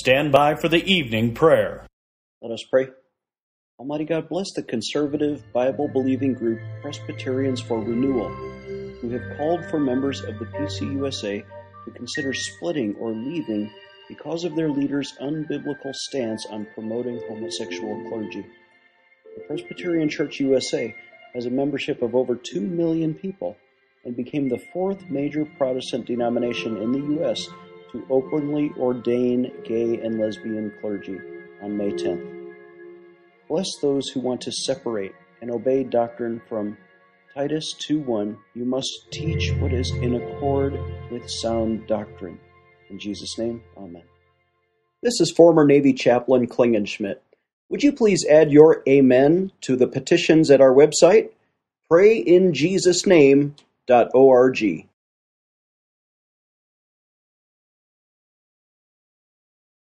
stand by for the evening prayer. Let us pray. Almighty God, bless the conservative, Bible-believing group Presbyterians for Renewal, who have called for members of the PCUSA to consider splitting or leaving because of their leaders' unbiblical stance on promoting homosexual clergy. The Presbyterian Church USA has a membership of over 2 million people and became the fourth major Protestant denomination in the U.S. to openly ordain gay and lesbian clergy on May 10th. Bless those who want to separate and obey doctrine from Titus 2:1. You must teach what is in accord with sound doctrine. In Jesus' name, amen. This is former Navy Chaplain Klingenschmitt. Would you please add your amen to the petitions at our website, prayinjesusname.org.